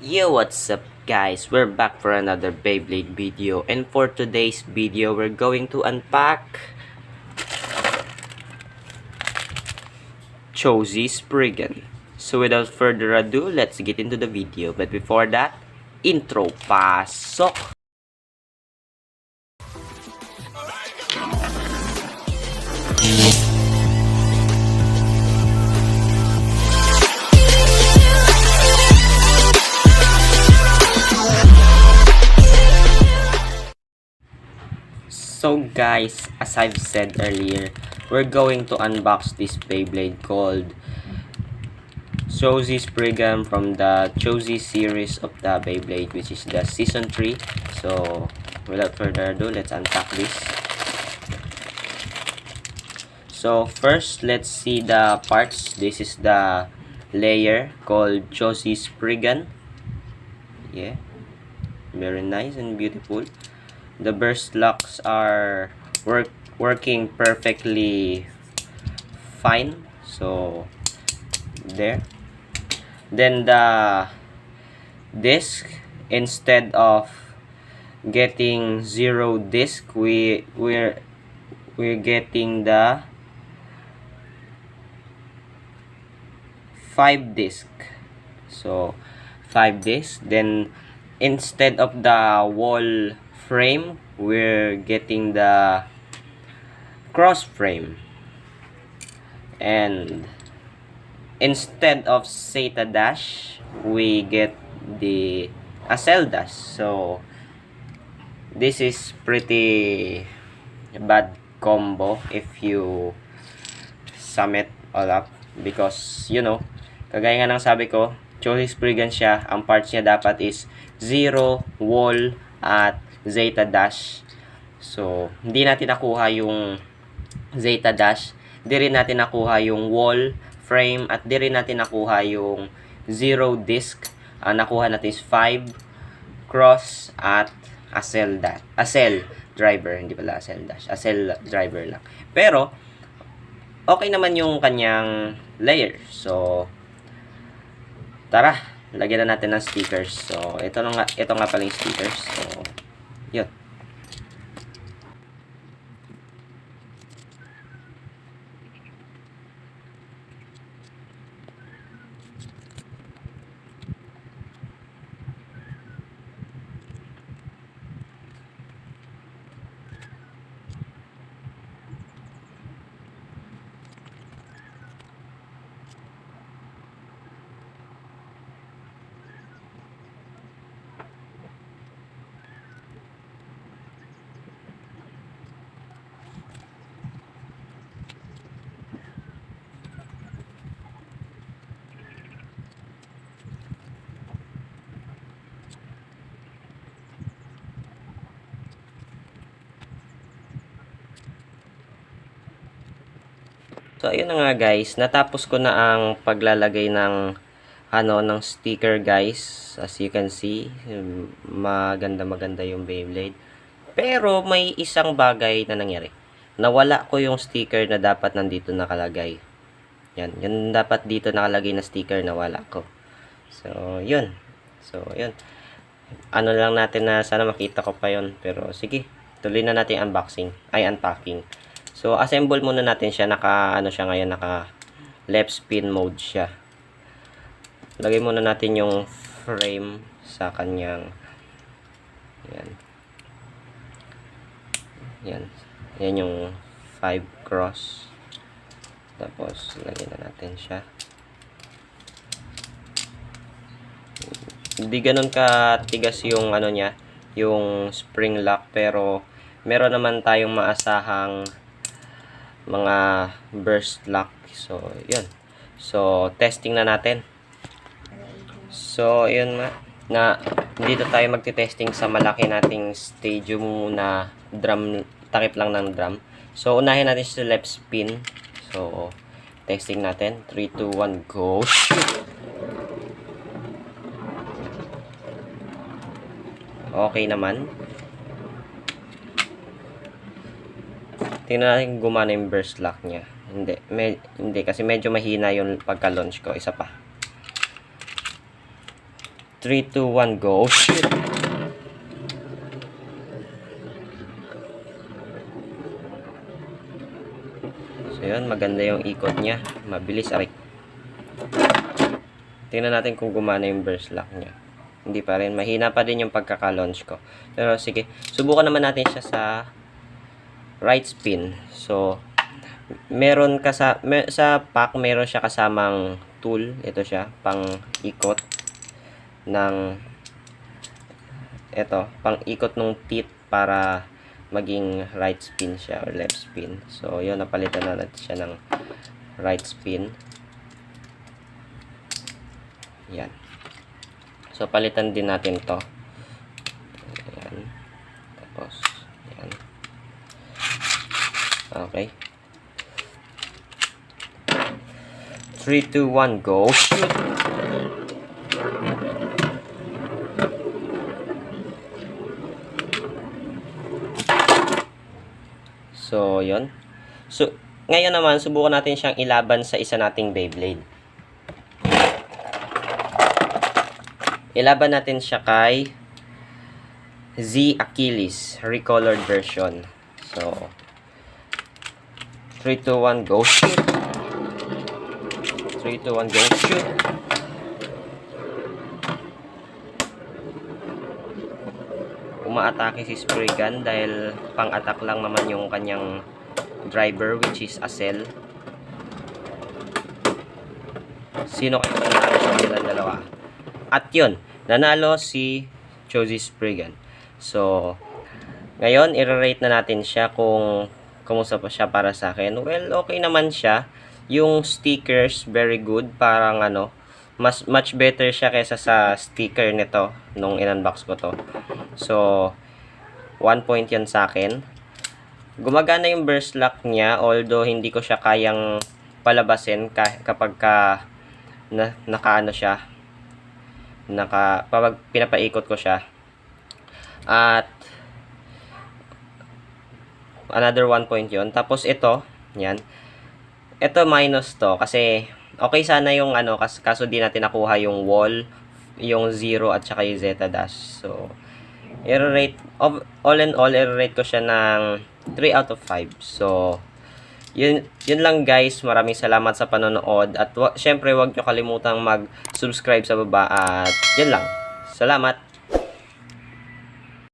Yo, what's up guys? We're back for another Beyblade video, and for today's video we're going to unpack Chozy Spriggan. So without further ado, let's get into the video. But before that, intro pasok! So guys, as I've said earlier, we're going to unbox this Beyblade called Chozy Spriggan from the Chozy series of the Beyblade, which is the season 3. So without further ado, let's unpack this. So first, let's see the parts. This is the layer called Chozy Spriggan. Yeah, very nice and beautiful. The burst locks are working perfectly fine. So there. Then the disc, instead of getting 0 disc, we're getting the 5 disc. So 5 disc. Then instead of the wall frame, we're getting the cross frame. And instead of Zeta dash, we get the Accel dash. So this is pretty bad combo if you sum it all up, because you know, kagaya nga ng sabi ko, Chozy Spriggan siya. Ang parts niya dapat is 0, wall, at Zeta dash. So hindi natin nakuha yung Zeta dash, di rin natin nakuha yung wall frame, at di rin natin nakuha yung 0 disc. Nakuha natin is 5 cross at Accel driver, hindi pala Accel dash, Accel driver lang. Pero okay naman yung kanyang layer. So tara, lagyan na natin ng stickers. So ito nga pala yung stickers. So yun. So ayun na nga guys, natapos ko na ang paglalagay ng ng sticker guys. As you can see, maganda yung Beyblade. Pero may isang bagay na nangyari. Nawala ko yung sticker na dapat nandito nakalagay. Yan, yun dapat dito nakalagay na sticker, nawala ko. So yun. Ano lang natin na sana makita ko pa yun. Pero sige, tuloy na natin unboxing, unpacking. So assemble muna natin siya. Naka left spin mode siya. Lagay muna natin yung frame sa kanyang yan yung 5 cross. Tapos lagyan na natin siya. Hindi ganun katigas yung niya, yung spring lock, pero meron naman tayong maasahang mga burst lock. So yun. So testing na natin. So yun na dito tayo magte-testing sa malaki nating stadium na drum, takip lang ng drum. So unahin natin sa left spin. So testing natin. 3, 2, 1, go. Okay naman. Tingnan natin gumana yung burst lock niya. Hindi kasi medyo mahina yung pagka-launch ko. Isa pa. 3, 2, 1, go. Shoot! So yun, maganda yung ikot niya. Mabilis, arik. Tingnan natin kung gumana yung burst lock niya. Hindi pa rin. Mahina pa din yung pagkaka-launch ko. Pero sige, subukan naman natin siya sa right spin. So, meron sa pack, meron siya kasamang tool. Ito siya, pang ikot ng pang ikot ng teeth para maging right spin siya or left spin. So, yun, napalitan na natin siya ng right spin. Yan. So, palitan din natin to. Ayan. Tapos, yan. Okay. 3, 2, 1, go. Shoot! So, yun. So, ngayon naman, subukan natin siyang ilaban sa isa nating Beyblade. Ilaban natin siya kay Z Achilles recolored version. So 3, 2, 1, go shoot. 3, 2, 1, go shoot. Umaatake si Spriggan dahil pang-attack lang naman yung kanyang driver, which is Acel. Sino kayo nanalo sa nilang dalawa? At yun, nanalo si Josie Spriggan. So, ngayon, i-rate na natin siya kung kumusta pa siya para sa akin. Well, okay naman siya. Yung stickers, very good. Parang much better siya kaysa sa sticker nito nung in-unbox ko to. So, 1 point yan sa akin. Gumagana yung burst lock niya, although hindi ko siya kayang palabasin kapag nakaano siya. Pag pinapaikot ko siya. At another 1 point yun. Tapos ito, yan. Ito minus to kasi okay sana yung kaso di natin nakuha yung wall, yung 0 at saka yung zeta dash. So, i-rate all in all, i-rate ko siya ng 3 out of 5. So, yun lang guys. Maraming salamat sa panonood. At syempre, huwag nyo kalimutang mag-subscribe sa baba. At yun lang. Salamat.